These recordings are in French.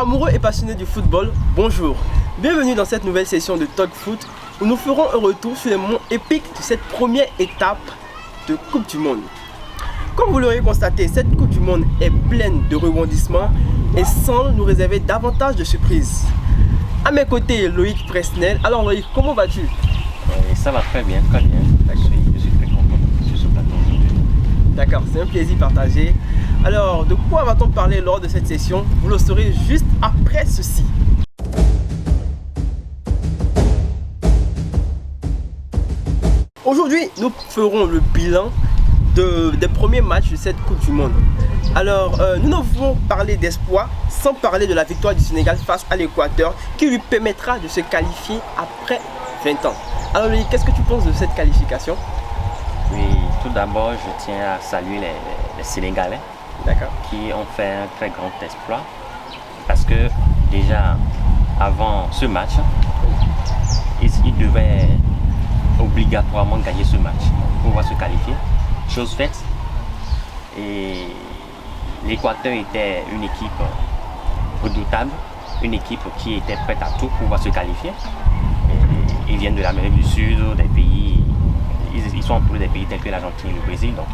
Amoureux et passionnés du football, bonjour. Bienvenue dans cette nouvelle session de Talk Foot où nous ferons un retour sur les moments épiques de cette première étape de Coupe du Monde. Comme vous l'aurez constaté, cette Coupe du Monde est pleine de rebondissements et semble nous réserver davantage de surprises. À mes côtés, Loïc Presnel. Alors Loïc, comment vas-tu? Ça va très bien, très bien. Je suis très content de ce plateau aujourd'hui. D'accord, c'est un plaisir partagé. Alors, de quoi va-t-on parler lors de cette session? Vous le saurez juste après ceci. Aujourd'hui, nous ferons le bilan des premiers matchs de cette Coupe du Monde. Alors, nous ne pouvons parler d'espoir sans parler de la victoire du Sénégal face à l'Équateur qui lui permettra de se qualifier après 20 ans. Alors, Loïc, qu'est-ce que tu penses de cette qualification? Oui, tout d'abord, je tiens à saluer les Sénégalais qui ont fait un très grand exploit parce que déjà avant ce match, ils devaient obligatoirement gagner ce match pour pouvoir se qualifier. Chose faite, et l'Équateur était une équipe redoutable, une équipe qui était prête à tout pour pouvoir se qualifier. Et ils viennent de l'Amérique du Sud, des pays, ils sont entourés des pays tels que l'Argentine et le Brésil, donc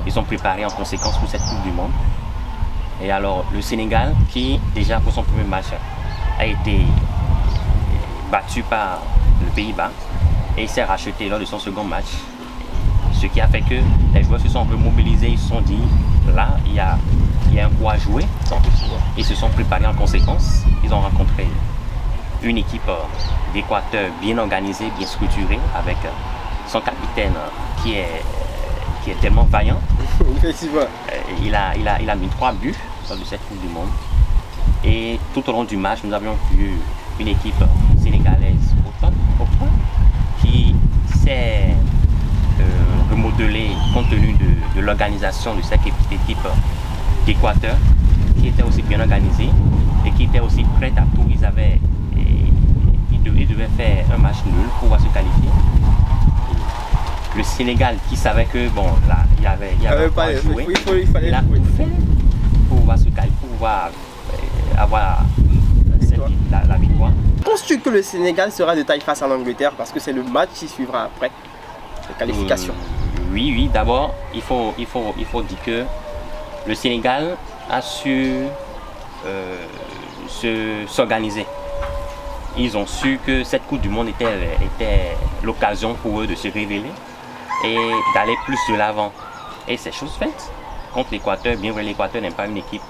ils sont préparés en conséquence pour cette Coupe du Monde. Et alors le Sénégal, qui déjà pour son premier match a été battu par le Pays-Bas et il s'est racheté lors de son second match. Ce qui a fait que les joueurs se sont un peu mobilisés, ils se sont dit là il y a un coup à jouer. Donc, ils se sont préparés en conséquence. Ils ont rencontré une équipe d'Équateur bien organisée, bien structurée, avec son capitaine qui est tellement vaillant. Il a mis 3 buts lors de cette Coupe du Monde. Et tout au long du match, nous avions vu une équipe sénégalaise au top, qui s'est remodelée compte tenu de l'organisation de cette équipe d'Équateur, qui était aussi bien organisée et qui était aussi prête à tout. Ils devaient faire un match nul pour pouvoir se qualifier. Le Sénégal qui savait que bon là il y avait pas à jouer, il a tout fait pour pouvoir se qualifier, pour pouvoir avoir la victoire. Penses-tu que le Sénégal sera de taille face à l'Angleterre parce que c'est le match qui suivra après la qualification? Oui, d'abord il faut dire que le Sénégal a su s'organiser. Ils ont su que cette Coupe du Monde était l'occasion pour eux de se révéler et d'aller plus de l'avant. Et c'est chose faite contre l'Équateur. Bien vrai, l'Équateur n'est pas une équipe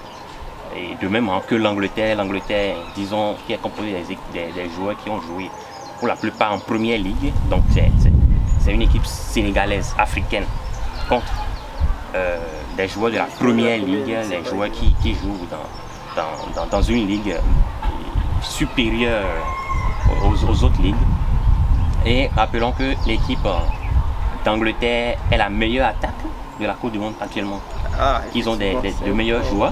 et de même que l'Angleterre. L'Angleterre, disons, qui est composée des joueurs qui ont joué pour la plupart en première ligue. Donc c'est une équipe sénégalaise, africaine, contre des joueurs de la première ligue, les joueurs qui jouent dans une ligue supérieure aux autres ligues. Et rappelons que l'équipe d'Angleterre est la meilleure attaque de la Coupe du Monde actuellement. Ils ont de meilleurs joueurs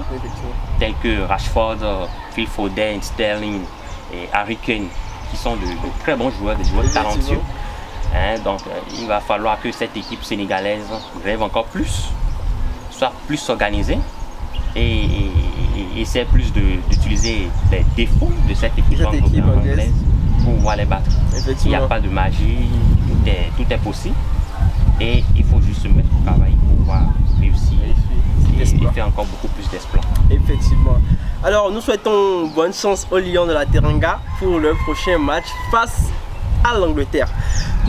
tels que Rashford, Phil Foden, Sterling et Harry Kane, qui sont de très bons joueurs, des joueurs talentueux. Donc il va falloir que cette équipe sénégalaise rêve encore plus, soit plus organisée et essaie plus d'utiliser les défauts de cette équipe anglaise pour pouvoir les battre. Il n'y a pas de magie, tout est possible et il faut juste se mettre au travail pour pouvoir réussir et faire encore beaucoup plus d'exploits. Effectivement. Alors nous souhaitons bonne chance aux Lions de la Teranga pour le prochain match face à l'Angleterre.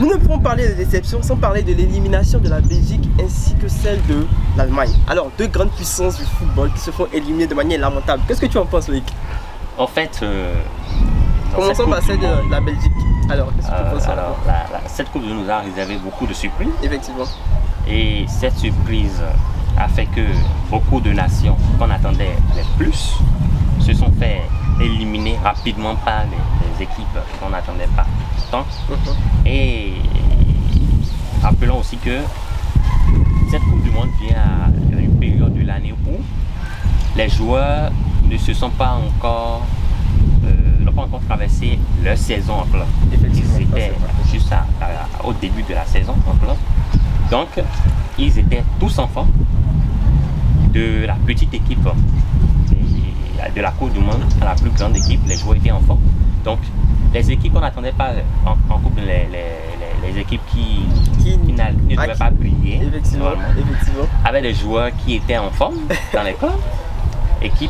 Nous ne pouvons parler de déception sans parler de l'élimination de la Belgique ainsi que celle de l'Allemagne. Alors, deux grandes puissances du football qui se font éliminer de manière lamentable. Qu'est-ce que tu en penses, Loïc? En fait, commençons par celle de la Belgique. Alors, qu'est-ce que tu penses? Cette Coupe nous a réservé beaucoup de surprises. Effectivement. Et cette surprise a fait que beaucoup de nations qu'on attendait les plus se sont fait éliminer rapidement par les équipes qu'on n'attendait pas tant. Et rappelons aussi que cette Coupe du Monde vient à une période de l'année où les joueurs ne se sont pas encore n'ont pas encore traversé leur saison en club. C'était juste au début de la saison en club. Donc ils étaient tous en forme de la petite équipe de la Coupe du Monde à la plus grande équipe, les joueurs étaient en forme. Donc, les équipes qu'on n'attendait pas en Coupe, les équipes qui ne devaient pas briller, effectivement, avaient des joueurs qui étaient en forme dans les clubs et qui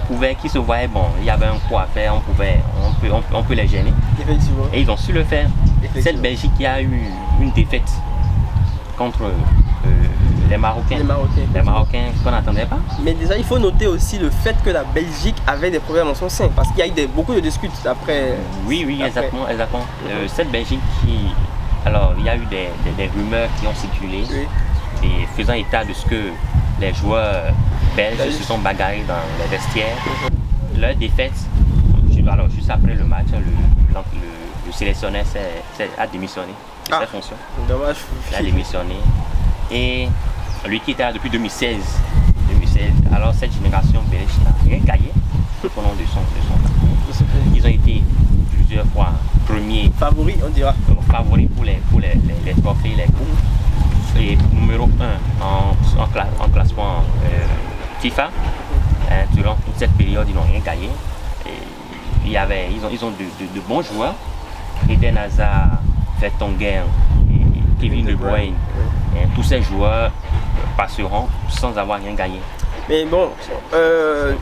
se voyaient, bon, il y avait un coup à faire, on peut les gêner. Effectivement. Et ils ont su le faire. Cette Belgique qui a eu une défaite contre les Marocains qu'on n'attendait pas. Mais déjà, il faut noter aussi le fait que la Belgique avait des problèmes en son sein, parce qu'il y a eu beaucoup de disputes après. Oui, exactement. Cette Belgique alors, il y a eu des rumeurs qui ont circulé, et faisant état de ce que les joueurs belges se sont bagarrés dans les vestiaires. Leur défaite, alors juste après le match, le sélectionneur a démissionné de ses fonctions. Dommage. Il a démissionné. Et lui qui était là depuis 2016, alors cette génération belge n'a rien gagné tout au long de son parcours. Ils ont été plusieurs fois premiers. Favoris, on dira. Favoris pour les trophées, les coupes. Et numéro 1 en classement FIFA. Durant toute cette période, ils n'ont rien gagné. Et ils ont de bons joueurs. Eden Hazard, Vertonghen, Kevin De Bruyne. Tous ces joueurs passeront sans avoir rien gagné. Mais bon,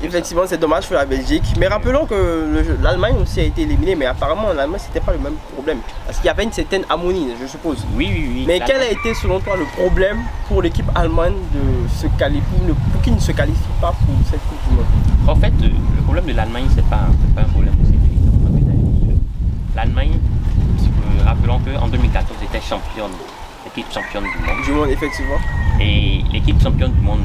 effectivement, c'est dommage pour la Belgique. Mais rappelons que l'Allemagne aussi a été éliminée, mais apparemment en Allemagne, c'était pas le même problème. Parce qu'il y avait une certaine harmonie, je suppose. Oui. Mais quel a été, selon toi, le problème pour l'équipe allemande de se qualifier, pour qu'il ne se qualifie pas pour cette Coupe du Monde? En fait, le problème de l'Allemagne, c'est pas un problème aussi. L'Allemagne, rappelons qu'en 2014, était l'équipe championne du monde. Du monde, effectivement. Et l'équipe championne du monde,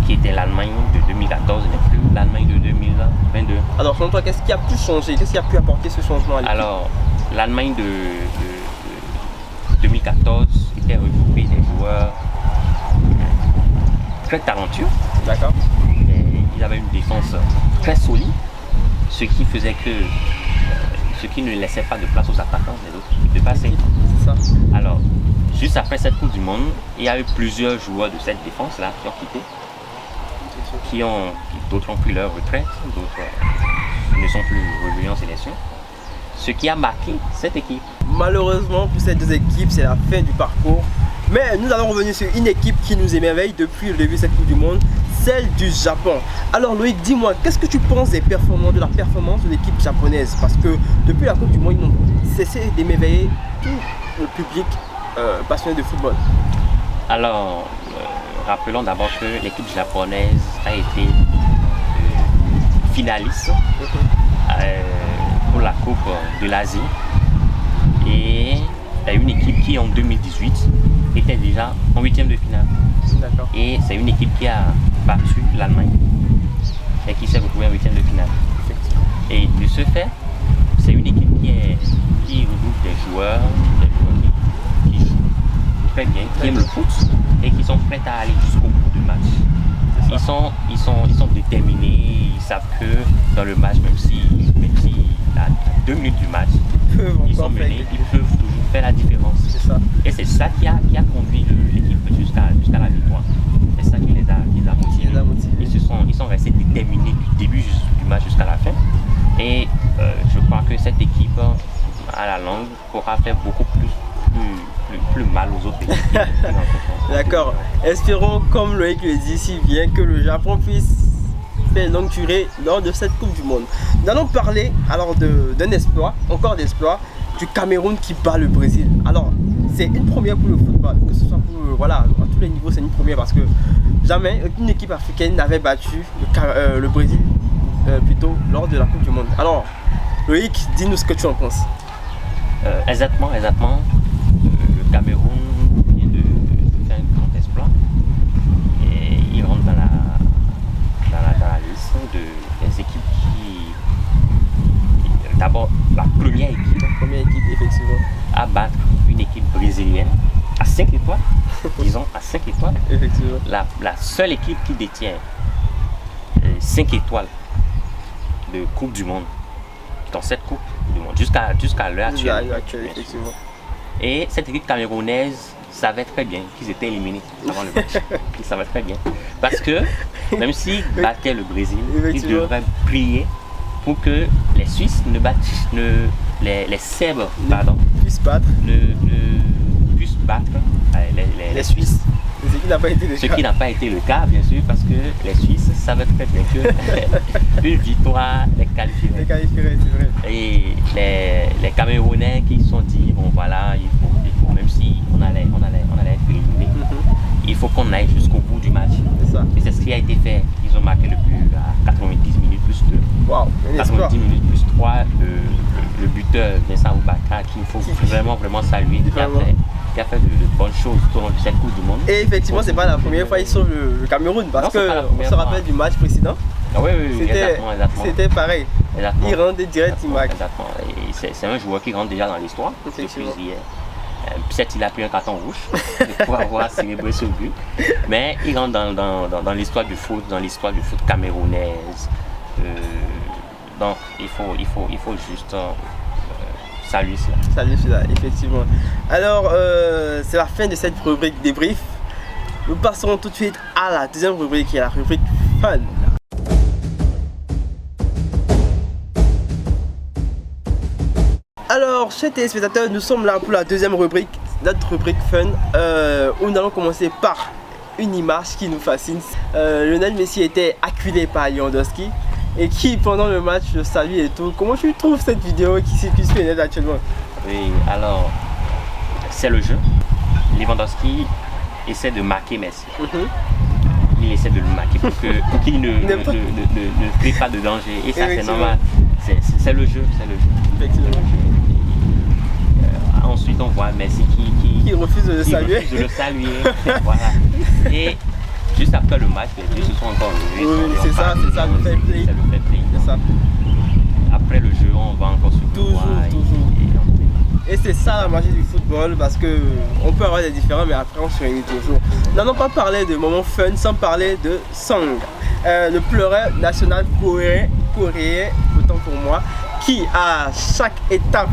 qui était l'Allemagne de 2014, n'est plus l'Allemagne de 2022. Alors, selon toi, qu'est-ce qui a pu changer? Qu'est-ce qui a pu apporter ce changement à l'équipe? Alors, l'Allemagne de 2014 était regroupée des joueurs très talentueux. D'accord. Ils avaient une défense très solide, ce qui ne laissait pas de place aux attaquants des autres de passer. C'est ça. Alors, juste après cette Coupe du Monde, il y a eu plusieurs joueurs de cette défense-là qui ont quitté. D'autres ont pris leur retraite, d'autres ne sont plus revenus en sélection. Ce qui a marqué cette équipe. Malheureusement pour ces deux équipes, c'est la fin du parcours. Mais nous allons revenir sur une équipe qui nous émerveille depuis le début de cette Coupe du Monde, celle du Japon. Alors Loïc, dis-moi, qu'est-ce que tu penses de la performance de l'équipe japonaise? Parce que depuis la Coupe du Monde, ils n'ont cessé d'émerveiller tout le public passionné de football. Alors, rappelons d'abord que l'équipe japonaise a été finaliste pour la Coupe de l'Asie. Et il y a une équipe qui en 2018 était déjà en huitième de finale. Et c'est une équipe qui a battu l'Allemagne et qui s'est retrouvée en huitième de finale. Et de ce fait, c'est une équipe qui regroupe des joueurs qui jouent très bien, qui aiment le foot et qui sont prêts à aller jusqu'au bout du match. Ils sont déterminés, ils savent que dans le match, même si à 2 minutes du match, ils sont menés, ils peuvent toujours faire la différence. Et c'est ça qui a conduit l'équipe jusqu'à la victoire. C'est ça qui les a motivés. Ils sont restés déterminés du début du match jusqu'à la fin. Et je crois que cette équipe, à la longue, pourra faire beaucoup plus mal aux autres équipes. D'accord. Espérons, comme Loïc le dit si bien, que le Japon puisse faire longue durée lors de cette Coupe du Monde. Nous allons parler alors d'un exploit, encore d'exploit, du Cameroun qui bat le Brésil. Alors, c'est une première pour le football, que ce soit pour, voilà, à tous les niveaux, c'est une première parce que jamais une équipe africaine n'avait battu le Brésil plutôt lors de la Coupe du Monde. Alors, Loïc, dis-nous ce que tu en penses. Exactement. Le Cameroun vient de faire un grand exploit et il rentre dans la liste des équipes d'abord, la première équipe effectivement, à battre une équipe brésilienne à 5 étoiles, disons à 5 étoiles. Effectivement. La seule équipe qui détient 5 étoiles de Coupe du Monde dans cette Coupe du Monde jusqu'à l'heure actuelle. Effectivement. Et cette équipe camerounaise savait très bien qu'ils étaient éliminés avant le match. Ils savaient très bien. Parce que Même s'ils battaient le Brésil, ils Effectivement. devraient prier pour que les Suisses ne battent, les Serbes, pardon, Puisse battre ne puissent battre les Suisses. Ce qui n'a pas été le Ce cas. qui n'a pas été le cas, bien sûr, parce que les Suisses savaient très bien que une victoire les qualifierait. Les qualifierait, c'est vrai. Et les Camerounais qui se sont dit, bon voilà, il faut même si on allait être éliminé, il faut qu'on aille jusqu'au bout du match. C'est ça. Et c'est ce qui a été fait. Ils ont marqué le but à 90 minutes plus 2. Waouh, un espoir. 90 minutes plus 3, le buteur Vincent Oubaka, qu'il faut vraiment saluer, qui a fait de bonnes choses tout au long de cette Coupe du Monde. Et effectivement, c'est pas la première fois qu'ils sauvent le Cameroun, parce Non, c'est pas la qu'on première se fois. rappelle du match précédent. Ah oui, exactement. C'était pareil. Exactement. Il rendait direct, il marque. Exactement. Et c'est un joueur qui rentre déjà dans l'histoire. Effectivement. Depuis hier. Peut-être il a pris un carton rouge pour avoir célébré ce but. Mais il rentre dans l'histoire du foot, dans l'histoire du foot camerounaise. Donc il faut juste saluer cela. Salut celui-là, effectivement. Alors, c'est la fin de cette rubrique débrief. Nous passerons tout de suite à la deuxième rubrique, qui est la rubrique fun. Alors, chers téléspectateurs, nous sommes là pour la deuxième rubrique, notre rubrique fun, où nous allons commencer par une image qui nous fascine. Lionel Messi était acculé par Lewandowski et qui, pendant le match, le salue et tout. Comment tu trouves cette vidéo qui circule sur le net actuellement? Oui, alors, c'est le jeu. Lewandowski essaie de marquer Messi. Il essaie de le marquer pour qu'il ne crée pas de danger. Et ça, c'est normal. C'est le jeu. Effectivement. Ensuite, on voit Messi qui refuse de le saluer. Refuse de le saluer. Voilà. Et juste après le match, les deux se sont encore levés. Oui, c'est ça, le fair play. C'est le fair play. C'est ça. Après le jeu, on va encore se Toujours. Et c'est ça la magie du football, parce que on peut avoir des différends, mais après on se réunit toujours. N'allons pas parler de moments fun sans parler de Song, le pleureur national coréen, autant pour moi, qui à chaque étape,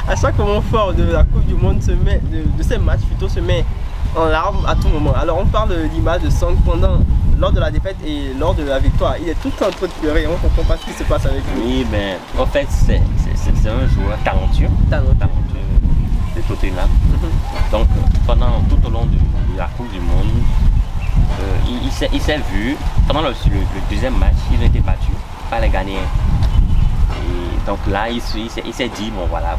à chaque moment fort de la Coupe du Monde de ces matchs plutôt, se met en larmes à tout moment. Alors on parle de l'image de Song lors de la défaite et lors de la victoire. Il est tout le temps en train de pleurer, on ne comprend pas ce qui se passe avec lui. Oui, mais en fait, c'est un joueur talentueux de Tottenham. Donc, pendant tout au long de la Coupe du Monde, il s'est vu, pendant le deuxième match, ils ont été battus par les Ghanéens. Et donc là, il s'est dit, bon voilà,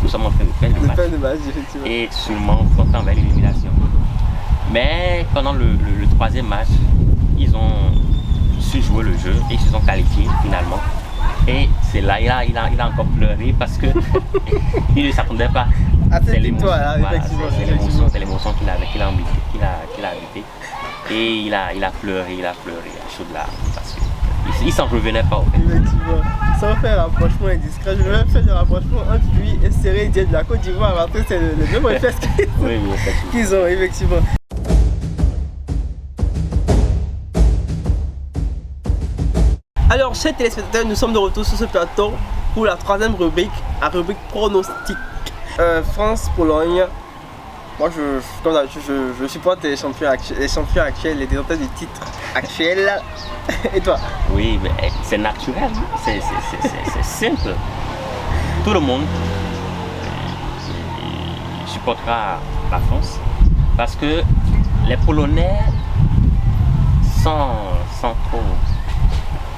nous sommes en train de faire le match. Et sûrement, on s'entend vers l'élimination. Mais pendant le troisième match, ils ont su jouer le jeu et ils se sont qualifiés finalement. Et c'est là, il a encore pleuré parce que il ne s'attendait pas. À cette victoire, effectivement. C'est l'émotion qu'il a habité. Et il a pleuré à chaudes larmes parce qu'il s'en revenait pas. En fait. Effectivement. Sans faire un rapprochement indiscret, je vais même faire le rapprochement entre lui et Séré Dieng de la Côte d'Ivoire. Après, c'est le même réflexe qu'ils ont, effectivement. Alors, chers téléspectateurs, nous sommes de retour sur ce plateau pour la troisième rubrique, la rubrique pronostic. France-Pologne. Moi, je supporte les champions actuels, les détenteurs du titre actuel. Et toi? Oui, mais c'est naturel, c'est simple. Tout le monde supportera la France parce que les Polonais, sans trop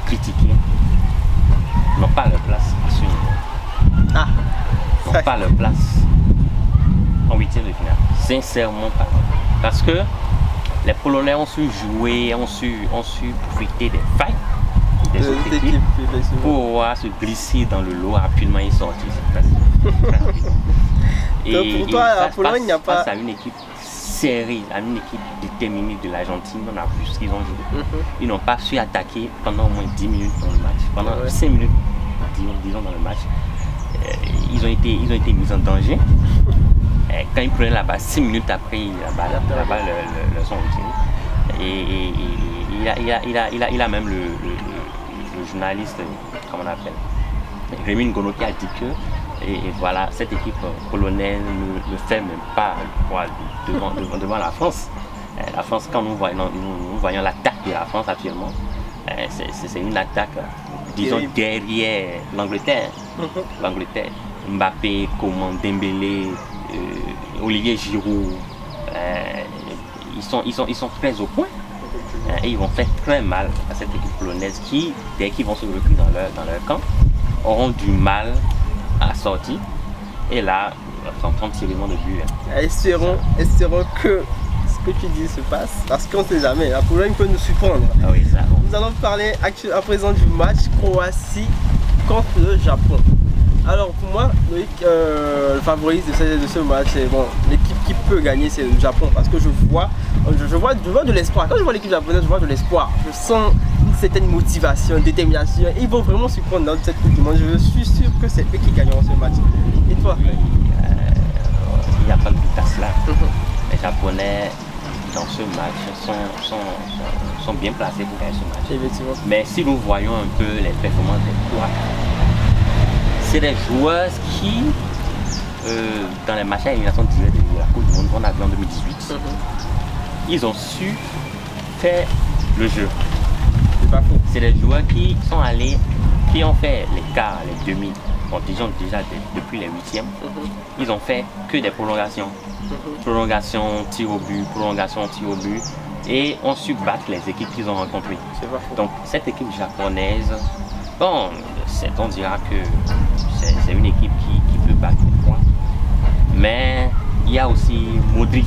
critiquer, n'ont pas leur place à ce niveau. N'ont pas leur place en huitième de finale. Sincèrement pas. Parce que les Polonais ont su jouer, ont su profiter des failles des autres équipes pour pouvoir se glisser dans le lot rapidement et sortir. Donc pour toi, la Pologne n'a pas... Face à une équipe serrée, à une équipe déterminée de l'Argentine, on a vu ce qu'ils ont joué. Ils n'ont pas su attaquer pendant au moins 10 minutes dans le match. Pendant 5 minutes, disons dans le match, ils ont été mis en danger. Quand ils prenaient la balle, 6 minutes après, la balle leur sont retirées. Et il a même le journaliste, comment on appelle, Rémi Ngono, qui a dit que et voilà, cette équipe polonaise ne fait même pas devant la France. La France, quand nous voyons l'attaque de la France actuellement. C'est une attaque, disons, derrière l'Angleterre. L'Angleterre. Mbappé, Coman, Dembélé, Olivier Giroud, ils sont très au point. Et ils vont faire très mal à cette équipe polonaise qui, dès qu'ils vont se replier dans leur camp, auront du mal à sortir. Et là, ils vont prendre sérieusement de but. Espérons que ce que tu dis se passe, parce qu'on ne sait jamais, la Pologne peut nous surprendre. Ah oui, ça. Nous allons parler à présent du match Croatie contre le Japon. Alors pour moi, le favori de ce match, c'est bon, l'équipe qui peut gagner, c'est le Japon, parce que je vois de l'espoir. Quand je vois l'équipe japonaise, je vois de l'espoir. Je sens une certaine motivation, une détermination. Ils vont vraiment surprendre dans cette Coupe du Monde. Je suis sûr que c'est eux qui gagneront ce match. Et toi? Il n'y a pas de doute à cela. Les Japonais, dans ce match, sont bien placés pour gagner ce match. Effectivement. Mais si nous voyons un peu les performances des Croates, c'est des joueurs qui, dans les matchs à élimination directe de la Coupe du Monde qu'on a vu en 2018, ils ont su faire le jeu. C'est pas faux. C'est des joueurs qui sont allés, qui ont fait les quarts, les demi, bon, disons déjà depuis les huitièmes, ils ont fait que des prolongations. Prolongation, tir au but, prolongation, tir au but, et ont su battre les équipes qu'ils ont rencontrées. C'est pas faux. Donc cette équipe japonaise, bon, on dira que c'est une équipe qui peut battre les points. Mais il y a aussi Modric,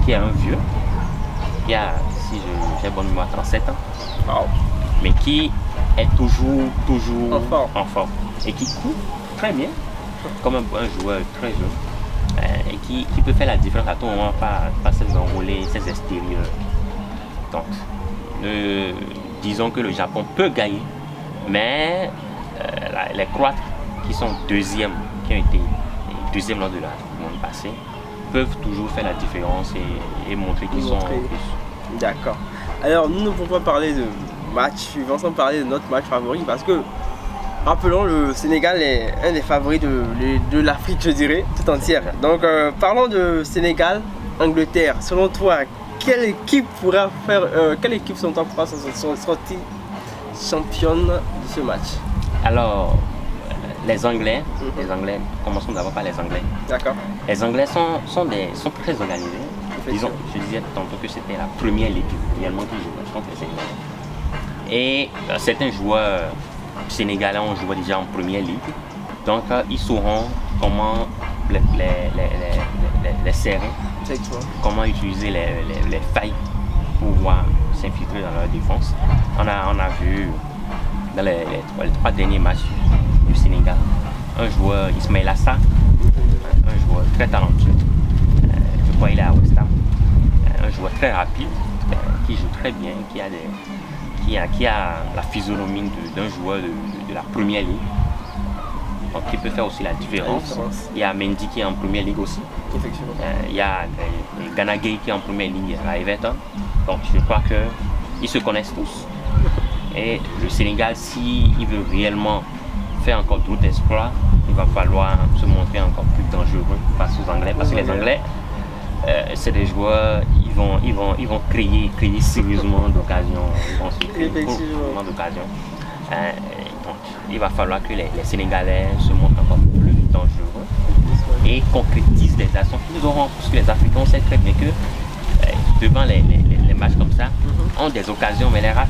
qui est un vieux, qui a, si j'ai bonne mémoire, 37 ans, Wow. mais qui est toujours en forme. Et qui court très bien, comme un joueur très jeune, et qui peut faire la différence à tout moment par ses enroulés, ses extérieurs. Donc, disons que le Japon peut gagner, mais les Croates qui sont deuxièmes, qui ont été deuxièmes lors de la Coupe du Monde passée, peuvent toujours faire la différence et montrer qu'ils sont en plus. D'accord. Alors nous ne pouvons pas parler de match suivant sans parler de notre match favori, parce que, rappelons, le Sénégal est un des favoris de l'Afrique, je dirais, tout entière. Donc parlons de Sénégal-Angleterre. Selon toi, quelle équipe pourra faire, quelle équipe selon toi pourra sortir championne de ce match? Alors, les Anglais, commençons d'abord par les Anglais. D'accord. Les Anglais sont très organisés. Disons, je disais tantôt que c'était la première ligue réellement qui joue contre les Sénégalais. Et certains joueurs sénégalais ont joué déjà en première ligue. Donc, ils sauront comment les serrer, comment utiliser les failles pour pouvoir s'infiltrer dans leur défense. On a vu dans les 3 derniers matchs du Sénégal, un joueur, Ismaïla Assar, un joueur très talentueux, je crois qu'il est à West Ham, un joueur très rapide, qui joue très bien, qui a la physionomie d'un joueur de la première ligue, donc qui peut faire aussi la différence. Il y a Mendy qui est en première ligue aussi, il y a Gana Gueye qui est en première ligue à Everton, donc je crois qu'ils se connaissent tous. Et le Sénégal, s'il veut réellement faire encore d'autres exploits, il va falloir se montrer encore plus dangereux face aux Anglais. Parce que les Anglais, c'est des joueurs, ils vont créer sérieusement d'occasions. Ils vont se créer beaucoup d'occasions. Donc, il va falloir que les Sénégalais se montrent encore plus dangereux et concrétisent des actions qu'ils auront. Parce que les Africains, on sait très bien que devant les matchs comme ça, ont des occasions, mais les ratent.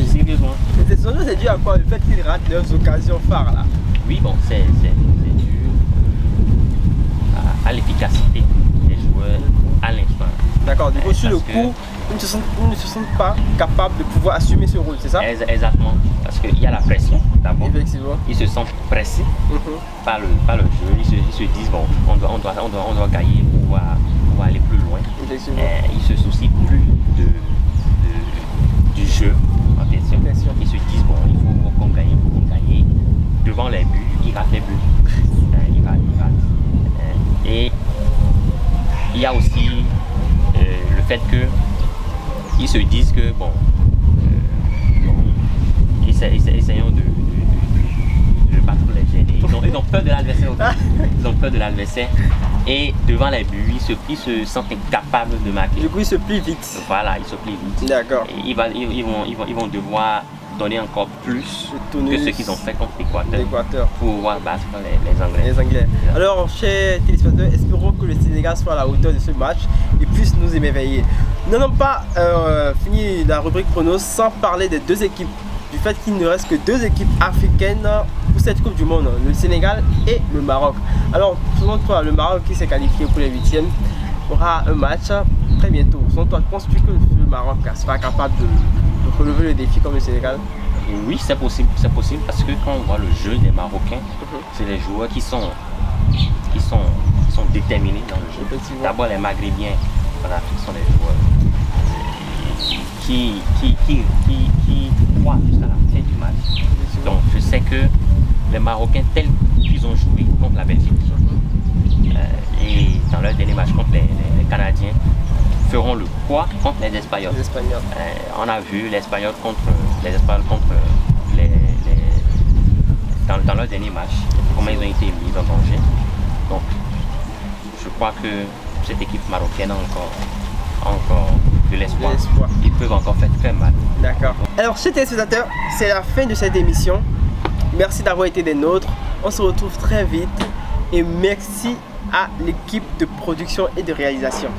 Sérieusement. C'est dû à quoi? Le fait qu'ils ratent leurs occasions phares là? Oui, bon, c'est dû à l'efficacité des joueurs à l'instant. D'accord, du coup, sur le coup, ils ne se sentent pas capables de pouvoir assumer ce rôle, c'est ça? Exactement, parce qu'il y a la pression d'abord. Effectivement. Ils se sentent pressés par le jeu. Ils se disent, bon, on doit gagner pour pouvoir aller plus loin. Effectivement. Ils se soucient plus du jeu. Ils se disent, bon, il faut qu'on gagne, devant les buts, ils ratent les buts. Ils ratent. Et il y a aussi le fait qu'ils se disent que, bon, essayons de battre les gêner. Ils ont peur de l'adversaire. Ils ont peur de l'adversaire. Et devant les buts, ils se sentent incapables de marquer. Du coup, ils se plient vite. Voilà, ils se plient vite. D'accord. Et ils vont devoir donner encore plus que ce qu'ils ont fait contre l'Équateur pour pouvoir battre les Anglais. Alors, chers téléspectateurs, espérons que le Sénégal soit à la hauteur de ce match et puisse nous émerveiller. Nous n'avons pas fini la rubrique pronos sans parler des deux équipes, du fait qu'il ne reste que deux équipes africaines pour cette Coupe du Monde, le Sénégal et le Maroc. Alors, selon toi, le Maroc qui s'est qualifié pour les huitièmes aura un match très bientôt. Selon toi, penses-tu que le Maroc sera capable de relever le défi comme le Sénégal? Oui, c'est possible parce que quand on voit le jeu des Marocains, c'est des joueurs qui sont déterminés dans le jeu. D'abord, les Maghrébiens en Afrique sont des joueurs qui croient jusqu'à la fin du match. Donc, je sais que les Marocains, tels qu'ils ont joué contre la Belgique et dans leur dernier match contre les Canadiens, feront le poids contre les Espagnols. On a vu les Espagnols contre dans leur dernier match, comment ils ont été mis en danger. Donc, je crois que cette équipe marocaine a encore de l'espoir. Ils peuvent encore faire très mal. D'accord. Alors, chers téléspectateurs, c'est la fin de cette émission. Merci d'avoir été des nôtres. On se retrouve très vite et merci à l'équipe de production et de réalisation.